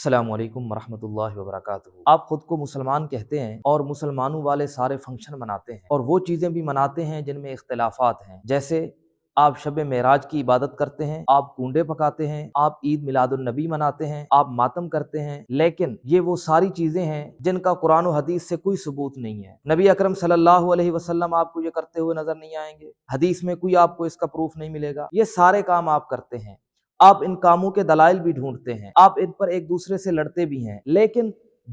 السلام علیکم ورحمۃ اللہ وبرکاتہ۔ آپ خود کو مسلمان کہتے ہیں اور مسلمانوں والے سارے فنکشن مناتے ہیں اور وہ چیزیں بھی مناتے ہیں جن میں اختلافات ہیں، جیسے آپ شب معراج کی عبادت کرتے ہیں، آپ کنڈے پکاتے ہیں، آپ عید میلاد النبی مناتے ہیں، آپ ماتم کرتے ہیں، لیکن یہ وہ ساری چیزیں ہیں جن کا قرآن و حدیث سے کوئی ثبوت نہیں ہے۔ نبی اکرم صلی اللہ علیہ وسلم آپ کو یہ کرتے ہوئے نظر نہیں آئیں گے، حدیث میں کوئی آپ کو اس کا پروف نہیں ملے گا۔ یہ سارے کام آپ کرتے ہیں، آپ ان کاموں کے دلائل بھی ڈھونڈتے ہیں، آپ ان پر ایک دوسرے سے لڑتے بھی ہیں، لیکن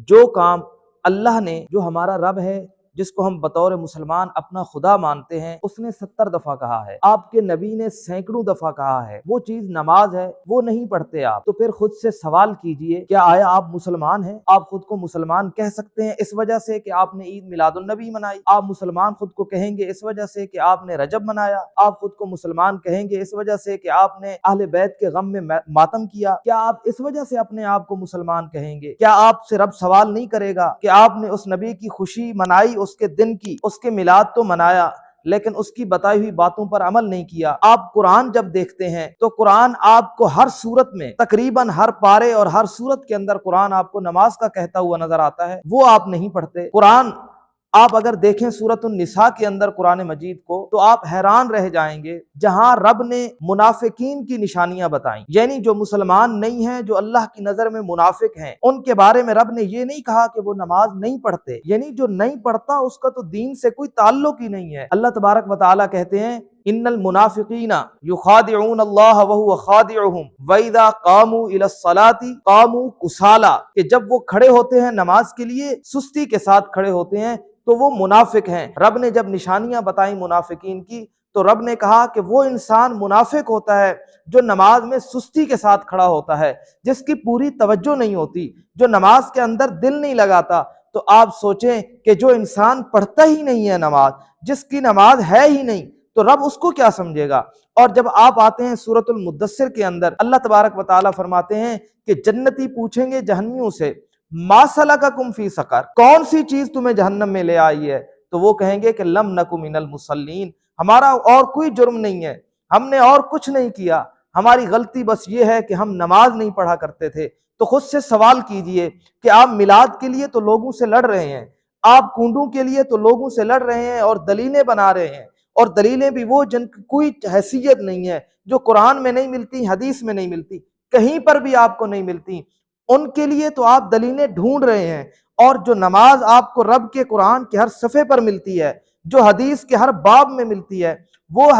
جو کام اللہ نے، جو ہمارا رب ہے، جس کو ہم بطور مسلمان اپنا خدا مانتے ہیں، اس نے 70 دفعہ کہا ہے، آپ کے نبی نے سینکڑوں دفعہ کہا ہے، وہ چیز نماز ہے، وہ نہیں پڑھتے آپ، تو پھر خود سے سوال کیجئے، کیا آیا آپ مسلمان ہیں؟ آپ خود کو مسلمان کہہ سکتے ہیں اس وجہ سے کہ آپ نے عید میلاد النبی منائی؟ آپ مسلمان خود کو کہیں گے اس وجہ سے کہ آپ نے رجب منایا؟ آپ خود کو مسلمان کہیں گے اس وجہ سے کہ آپ نے اہل بیت کے غم میں ماتم کیا؟ کیا آپ اس وجہ سے اپنے آپ کو مسلمان کہیں گے؟ کیا آپ سے رب سوال نہیں کرے گا کہ آپ نے اس نبی کی خوشی منائی، اس کے دن کی، اس کے میلاد تو منایا، لیکن اس کی بتائی ہوئی باتوں پر عمل نہیں کیا؟ آپ قرآن جب دیکھتے ہیں تو قرآن آپ کو ہر صورت میں، تقریباً ہر پارے اور ہر صورت کے اندر قرآن آپ کو نماز کا کہتا ہوا نظر آتا ہے، وہ آپ نہیں پڑھتے۔ قرآن آپ اگر دیکھیں سورۃ النساء کے اندر قرآن مجید کو، تو آپ حیران رہ جائیں گے، جہاں رب نے منافقین کی نشانیاں بتائیں، یعنی جو مسلمان نہیں ہیں، جو اللہ کی نظر میں منافق ہیں، ان کے بارے میں رب نے یہ نہیں کہا کہ وہ نماز نہیں پڑھتے، یعنی جو نہیں پڑھتا اس کا تو دین سے کوئی تعلق ہی نہیں ہے۔ اللہ تبارک و تعالیٰ کہتے ہیں ان المنافقین یخادعون اللہ وهو خادعهم واذا قاموا الى الصلاة قاموا کسالى، کہ جب وہ کھڑے ہوتے ہیں نماز کے لیے سستی کے ساتھ کھڑے ہوتے ہیں تو وہ منافق ہیں۔ رب نے جب نشانیاں بتائیں منافقین کی تو رب نے کہا کہ وہ انسان منافق ہوتا ہے جو نماز میں سستی کے ساتھ کھڑا ہوتا ہے، جس کی پوری توجہ نہیں ہوتی، جو نماز کے اندر دل نہیں لگاتا۔ تو آپ سوچیں کہ جو انسان پڑھتا ہی نہیں ہے نماز، جس کی نماز ہے ہی نہیں، تو رب اس کو کیا سمجھے گا؟ اور جب آپ آتے ہیں سورۃ المدثر کے اندر، اللہ تبارک و تعالیٰ فرماتے ہیں کہ جنتی پوچھیں گے جہنمیوں سے ما سلککم فی سقر، کون سی چیز تمہیں جہنم میں لے آئی ہے؟ تو وہ کہیں گے کہ لم نک من المصلین، ہمارا اور کوئی جرم نہیں ہے، ہم نے اور کچھ نہیں کیا، ہماری غلطی بس یہ ہے کہ ہم نماز نہیں پڑھا کرتے تھے۔ تو خود سے سوال کیجئے کہ آپ میلاد کے لیے تو لوگوں سے لڑ رہے ہیں، آپ کنڈوں کے لیے تو لوگوں سے لڑ رہے ہیں اور دلیلیں بنا رہے ہیں، اور دلیلیں بھی وہ جن کی کوئی حیثیت نہیں ہے، جو قرآن میں نہیں ملتی، حدیث میں نہیں ملتی، کہیں پر بھی آپ کو نہیں ملتی، ان کے لیے تو آپ دلیلیں ڈھونڈ رہے ہیں۔ اور جو نماز آپ کو رب کے قرآن کے ہر صفحے پر ملتی ہے، جو حدیث کے ہر باب میں ملتی ہے، وہ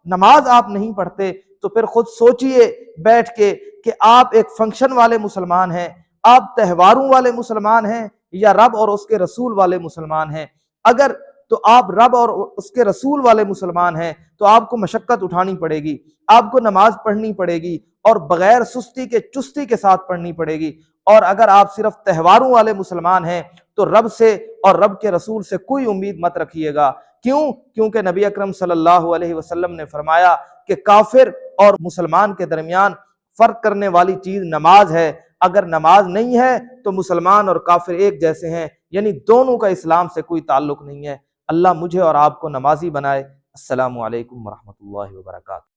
نماز آپ نہیں پڑھتے، تو پھر خود سوچئے بیٹھ کے کہ آپ ایک فنکشن والے مسلمان ہیں، آپ تہواروں والے مسلمان ہیں، یا رب اور اس کے رسول والے مسلمان ہیں؟ اگر تو آپ رب اور اس کے رسول والے مسلمان ہیں تو آپ کو مشقت اٹھانی پڑے گی، آپ کو نماز پڑھنی پڑے گی، اور بغیر سستی کے چستی کے ساتھ پڑھنی پڑے گی۔ اور اگر آپ صرف تہواروں والے مسلمان ہیں تو رب سے اور رب کے رسول سے کوئی امید مت رکھیے گا۔ کیوں؟ کیونکہ نبی اکرم صلی اللہ علیہ وسلم نے فرمایا کہ کافر اور مسلمان کے درمیان فرق کرنے والی چیز نماز ہے، اگر نماز نہیں ہے تو مسلمان اور کافر ایک جیسے ہیں، یعنی دونوں کا اسلام سے کوئی تعلق نہیں ہے۔ اللہ مجھے اور آپ کو نمازی بنائے۔ السلام علیکم ورحمۃ اللہ وبرکاتہ۔